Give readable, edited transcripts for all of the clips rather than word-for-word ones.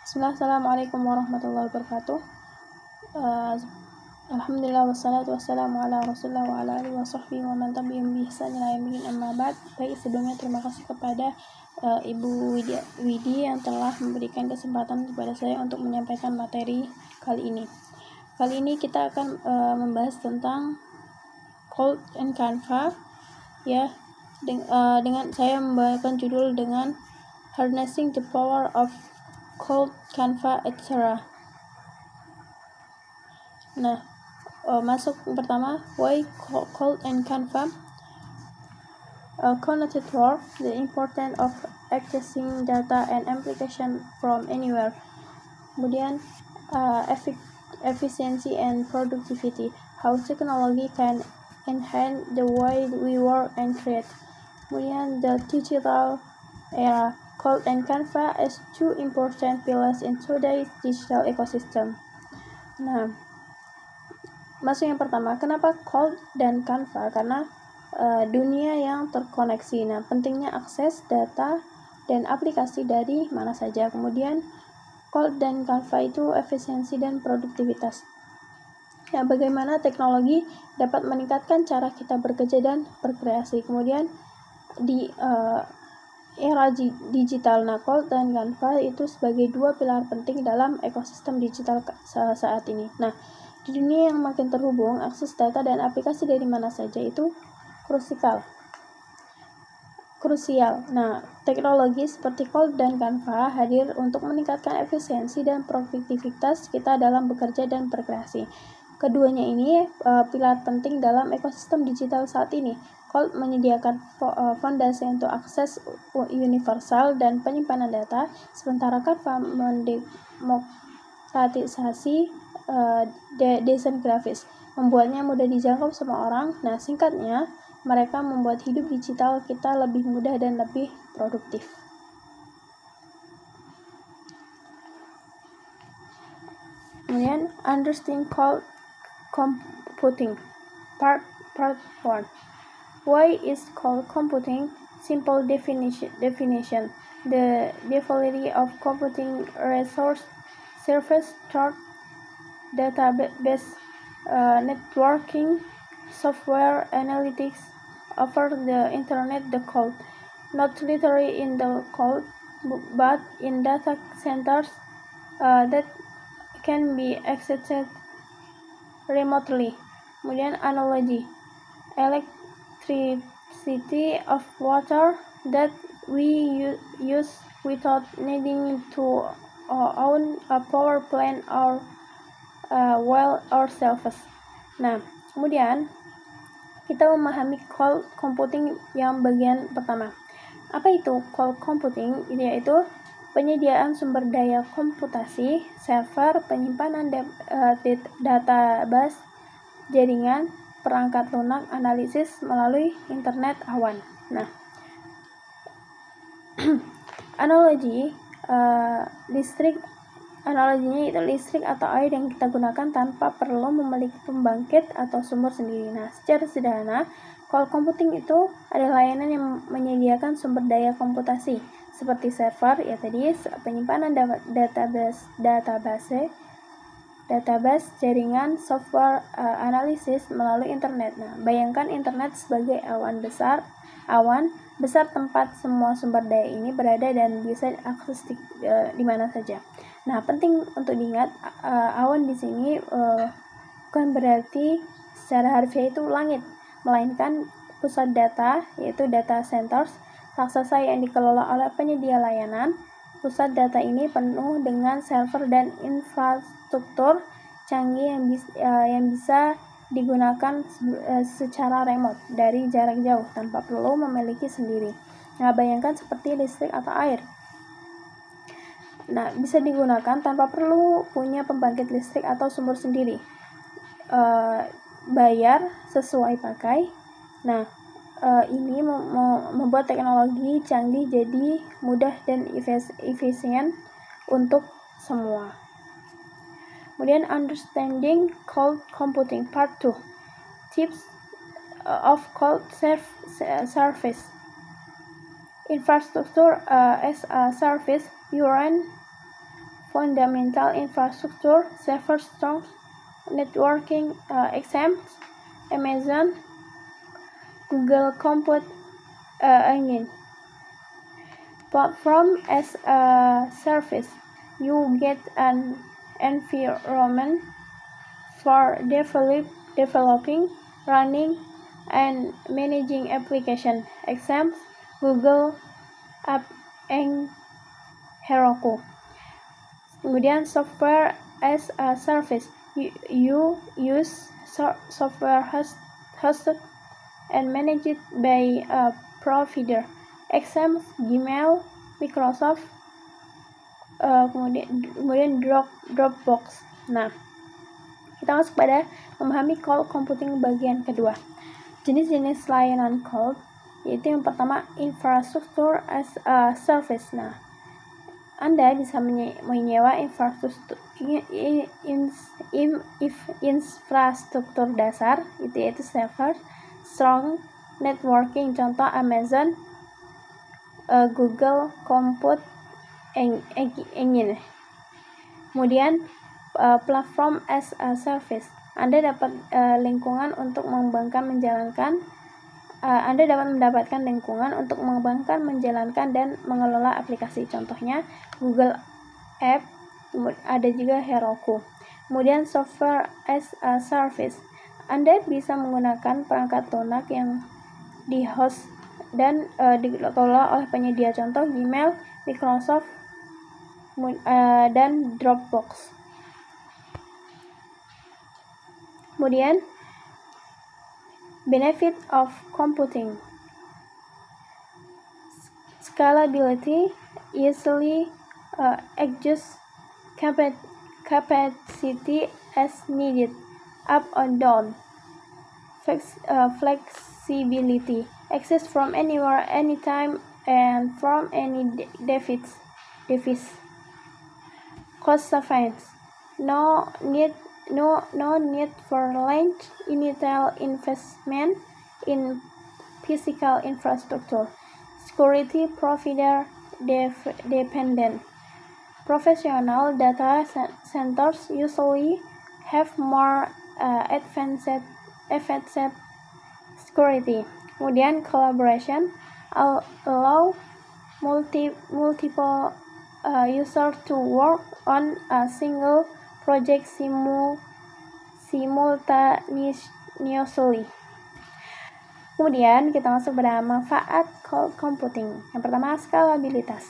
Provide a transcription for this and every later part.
Bismillah, assalamualaikum warahmatullahi wabarakatuh. Alhamdulillah wassalatu wassalamu ala rasulillah wa ala alihi wa sahbihi wa man tabi'ahum bi ihsan ila yaumil amma ba'd. Baik, sebelumnya terima kasih kepada Ibu Widi yang telah memberikan kesempatan kepada saya untuk menyampaikan materi kali ini. Kali ini kita akan membahas tentang Cold and Canva, ya. Dengan saya membawakan judul dengan Harnessing the Power of Cold, Canva, etc. Nah, masuk pertama, why Cold and Canva? Connected work, the importance of accessing data and application from anywhere. Kemudian, efficiency and productivity, how technology can enhance the way we work and create. Kemudian, the digital era, Cold and Canva as two important pillars in today's digital ecosystem. Nah, masuk yang pertama, kenapa Cold dan Canva? Karena dunia yang terkoneksi. Nah, pentingnya akses data dan aplikasi dari mana saja. Kemudian, Cold dan Canva itu efisiensi dan produktivitas. Ya, bagaimana teknologi dapat meningkatkan cara kita bekerja dan berkreasi. Kemudian, di era digital, nah Cold dan Canva itu sebagai dua pilar penting dalam ekosistem digital saat ini. Nah, di dunia yang makin terhubung, akses data dan aplikasi dari mana saja itu krusial. Nah, teknologi seperti Cold dan Canva hadir untuk meningkatkan efisiensi dan produktivitas kita dalam bekerja dan berkreasi. Keduanya ini pilar penting dalam ekosistem digital saat ini. Cold menyediakan fondasi untuk akses universal dan penyimpanan data, sementara Canva mendemokratisasi desain grafis, membuatnya mudah dijangkau semua orang. Nah, singkatnya, mereka membuat hidup digital kita lebih mudah dan lebih produktif. Kemudian, understanding Cold computing, part 1. Why is cold computing? Simple definition. The ability of computing resource, service, chart, database, networking, software, analytics over the internet, the cloud. Not literally in the cloud, but in data centers that can be accessed remotely. Kemudian analogy, electricity of water that we use without needing to own a power plant or well ourselves. Nah, kemudian kita memahami cold computing yang bagian pertama. Apa itu cold computing? Yaitu penyediaan sumber daya komputasi, server, penyimpanan database, jaringan, perangkat lunak, analisis melalui internet awan. Nah, analoginya itu listrik atau air yang kita gunakan tanpa perlu memiliki pembangkit atau sumber sendiri. Nah, secara sederhana, cold computing itu adalah layanan yang menyediakan sumber daya komputasi seperti server, ya tadi, penyimpanan database, jaringan, software, analisis melalui internet. Nah, bayangkan internet sebagai awan besar tempat semua sumber daya ini berada dan bisa diakses di mana saja. Nah, penting untuk diingat, awan di sini bukan berarti secara harfiah itu langit, melainkan pusat data, yaitu data centers, raksasa yang dikelola oleh penyedia layanan. Pusat data ini penuh dengan server dan infrastruktur canggih yang bisa digunakan secara remote dari jarak jauh tanpa perlu memiliki sendiri. Nah, bayangkan seperti listrik atau air. Nah, bisa digunakan tanpa perlu punya pembangkit listrik atau sumber sendiri. Bayar sesuai pakai. Nah, ini membuat teknologi canggih jadi mudah dan efisien untuk semua. Kemudian understanding cold computing part 2. Tips of cold service. Infrastructure as a service. You run fundamental infrastructure, server, strong networking. Examples: Amazon, Google Compute Engine. Platform as a service. You get an environment for developing, running, and managing application. Examples: Google App and Heroku. Kemudian software as a service. You use software hosted and managed by a provider. Examples: Gmail, Microsoft, kemudian Dropbox. Nah, kita masuk pada memahami cloud computing bagian kedua. Jenis-jenis layanan cloud, yaitu yang pertama infrastructure as a service. Nah, Anda bisa menyewa infrastruktur dasar, yaitu server, strong networking, contoh Amazon, Google Compute Engine. Kemudian platform as a service. Anda dapat mendapatkan lingkungan untuk mengembangkan, menjalankan, dan mengelola aplikasi. Contohnya Google App, ada juga Heroku. Kemudian software as a service. Anda bisa menggunakan perangkat lunak yang di-host dan dikelola oleh penyedia, contoh Gmail, Microsoft, dan Dropbox. Kemudian benefit of computing. Scalability, easily adjust capacity as needed, up or down. Flexibility, access from anywhere, anytime, and from any device. Cost savings, no need for large initial investment in physical infrastructure. Security, provider dependent. Professional data centers usually have more advanced security. Kemudian collaboration, allow multiple users to work on a single project simultaneously. Kemudian kita masuk pada manfaat cloud computing. Yang pertama, skalabilitas,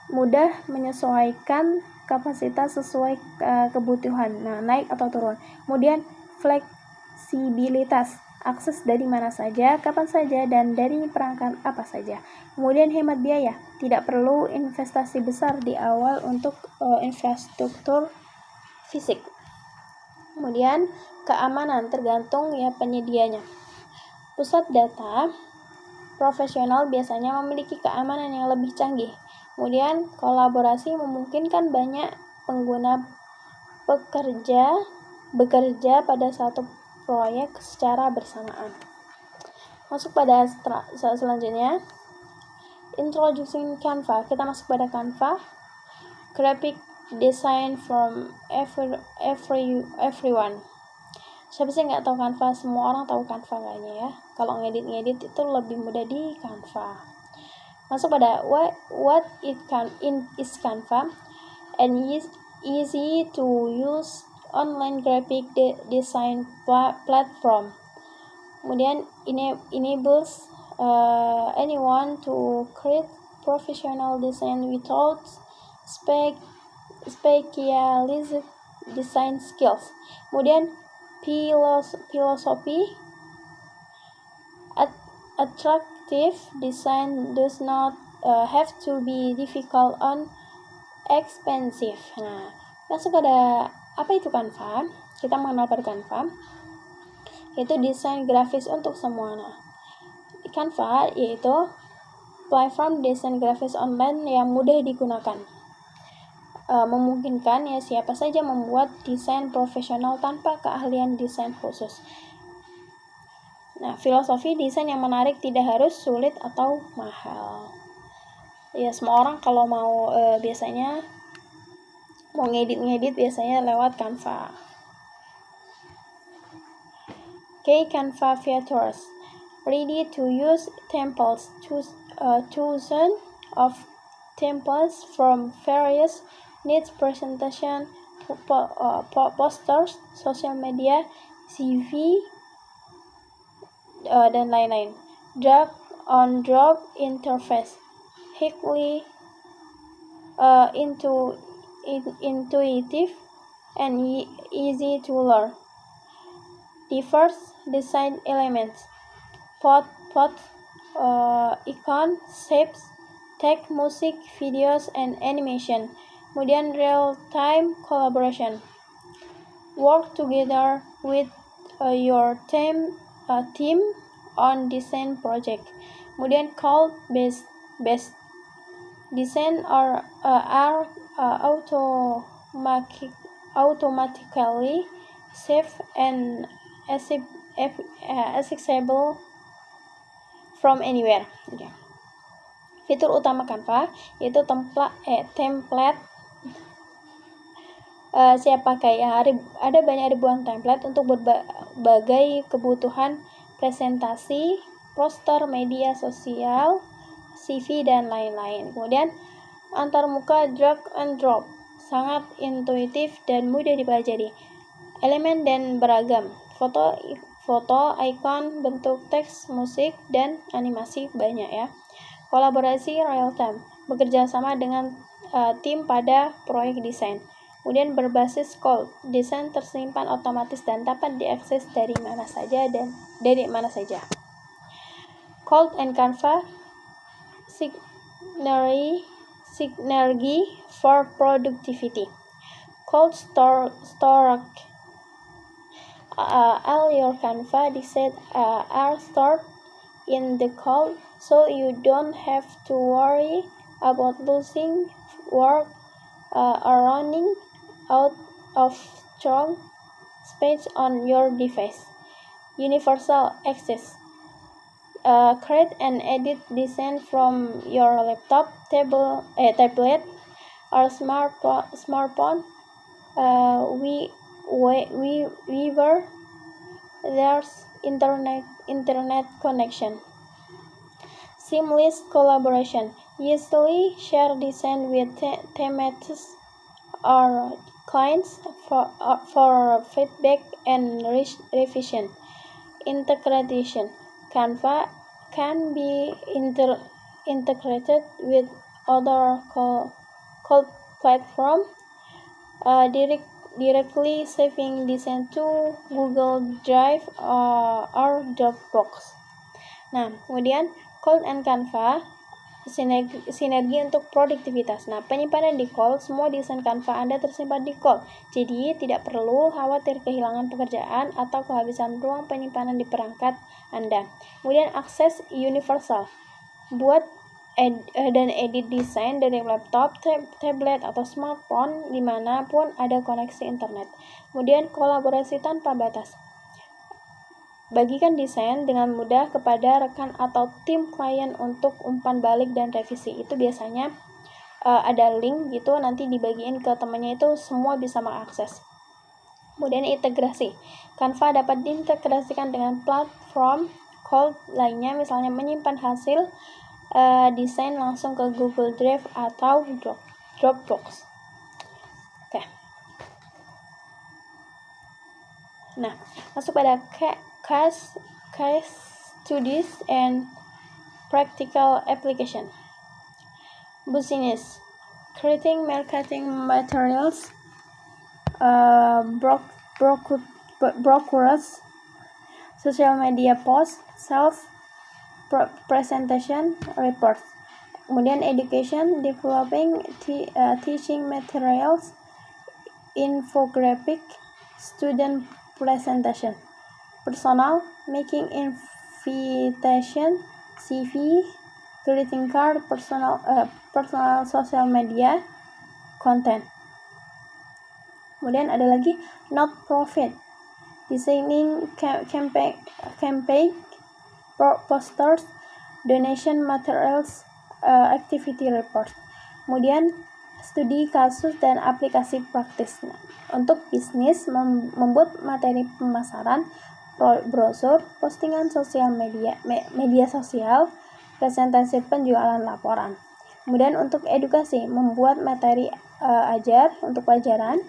mudah menyesuaikan kapasitas sesuai kebutuhan, naik atau turun. Kemudian fleksibilitas, akses dari mana saja, kapan saja, dan dari perangkat apa saja. Kemudian hemat biaya, tidak perlu investasi besar di awal untuk infrastruktur fisik. Kemudian keamanan, tergantung penyedianya. Pusat data profesional biasanya memiliki keamanan yang lebih canggih. Kemudian kolaborasi memungkinkan banyak pengguna bekerja pada satu proyek secara bersamaan. Masuk pada selanjutnya, introducing Canva. Kita masuk pada Canva. Graphic design from everyone. Siapa sih nggak tahu Canva? Semua orang tahu Canva kayaknya ya. Kalau ngedit itu lebih mudah di Canva. Masuk pada what is Canva, and easy to use online graphic design platform. Kemudian enables anyone to create professional design without specialized design skills. Kemudian philosophy, attractive design does not have to be difficult or expensive. Nah, masuk pada apa itu Canva? Kita mengenal pada Canva, yaitu desain grafis untuk semua. Nah, Canva yaitu platform desain grafis online yang mudah digunakan. Memungkinkan siapa saja membuat desain profesional tanpa keahlian desain khusus. Nah, filosofi desain yang menarik tidak harus sulit atau mahal. Ya, semua orang kalau mau biasanya mau ngedit biasanya lewat Canva. Canva features ready to use templates, chosen of templates from various needs presentation, posters, social media, CV, dan lain-lain. Drag on drop interface, highly intuitive and easy to learn. Diverse design elements, icon, shapes, text, music, videos, and animation. Kemudian real-time collaboration. Work together with your team on design project. Kemudian cloud-based design are automatically saved and accessible from anywhere. Okay. Fitur utama Canva yaitu template siap pakai. Ada banyak ribuan template untuk berbagai kebutuhan presentasi, poster, media sosial, CV, dan lain-lain. Kemudian antarmuka drag and drop, sangat intuitif dan mudah dipelajari. Elemen dan beragam, foto, icon, bentuk teks, musik, dan animasi banyak ya. Kolaborasi real time, bekerja sama dengan tim pada proyek desain. Kemudian berbasis cloud, desain tersimpan otomatis dan dapat diakses dari mana saja. Cloud and Canva synergy for productivity. Cloud storage. All your Canva designs are stored in the cloud, so you don't have to worry about losing work or running out of strong space on your device. Universal access. Create and edit design from your laptop, tablet, or smartphone. Wherever there's internet connection. Seamless collaboration. Easily share design with teammates or clients for feedback and revision. Integration. Canva can be integrated with other cloud platforms, directly saving design to Google Drive or Dropbox. Nah, kemudian Cloud and Canva sinergi untuk produktivitas. Nah, penyimpanan di cloud, semua desain Canva Anda tersimpan di cloud. Jadi, tidak perlu khawatir kehilangan pekerjaan atau kehabisan ruang penyimpanan di perangkat Anda. Kemudian, akses universal. Buat dan edit desain dari laptop, tablet, atau smartphone dimanapun ada koneksi internet. Kemudian, kolaborasi tanpa batas. Bagikan desain dengan mudah kepada rekan atau tim klien untuk umpan balik dan revisi. Itu biasanya ada link gitu, nanti dibagiin ke temannya, itu semua bisa mengakses. Kemudian integrasi. Canva dapat diintegrasikan dengan platform cloud lainnya, misalnya menyimpan hasil desain langsung ke Google Drive atau Dropbox. Oke. Nah, masuk pada case studies and practical application. Business, creating marketing materials, brochures, social media posts, presentation reports. Kemudian education, developing teaching materials, infographic, student presentation. Personal, making invitation, CV, greeting card, personal social media content. Kemudian ada lagi not profit, designing campaign, posters, donation materials, activity report. Kemudian studi kasus dan aplikasi praktis. Nah, untuk bisnis, membuat materi pemasaran, brosur, postingan sosial media sosial, presentasi penjualan laporan. Kemudian untuk edukasi, membuat materi ajar untuk pelajaran,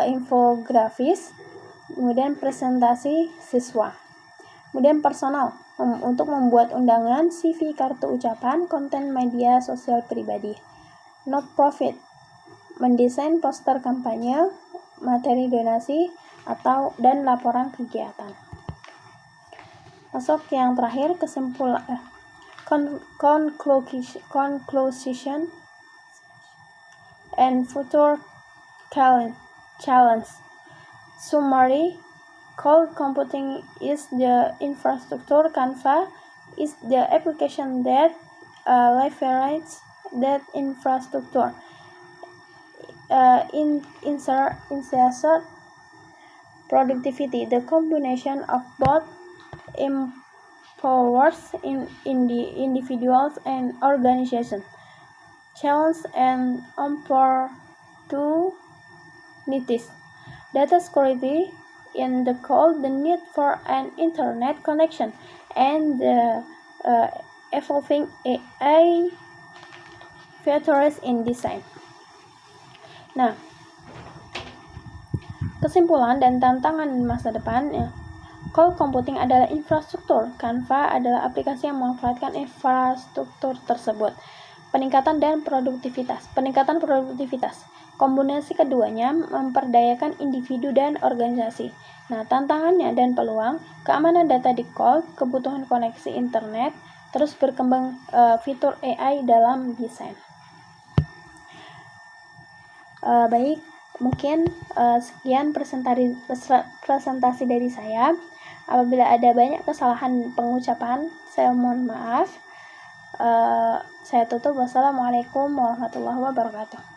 infografis, kemudian presentasi siswa. Kemudian personal, untuk membuat undangan, CV, kartu ucapan, konten media sosial pribadi. Not profit, mendesain poster kampanye, materi donasi, dan laporan kegiatan. Masuk yang terakhir, kesimpulan, conclusion and future challenge. Summary: cloud computing is the infrastructure. Canva is the application that leverages that infrastructure. Insert productivity. The combination of both empowers individuals and organizations. Challenge and opportunities. Data security in the cloud, the need for an internet connection, and the evolving AI features in design. Nah, kesimpulan dan tantangan masa depan ya. Cloud computing adalah infrastruktur. Canva adalah aplikasi yang memanfaatkan infrastruktur tersebut. Peningkatan produktivitas. Kombinasi keduanya memperdayakan individu dan organisasi. Nah, tantangannya dan peluang, keamanan data di cloud, kebutuhan koneksi internet, terus berkembang fitur AI dalam desain. Baik, mungkin sekian presentasi dari saya. Apabila ada banyak kesalahan pengucapan, saya mohon maaf. Saya tutup. Wassalamualaikum warahmatullahi wabarakatuh.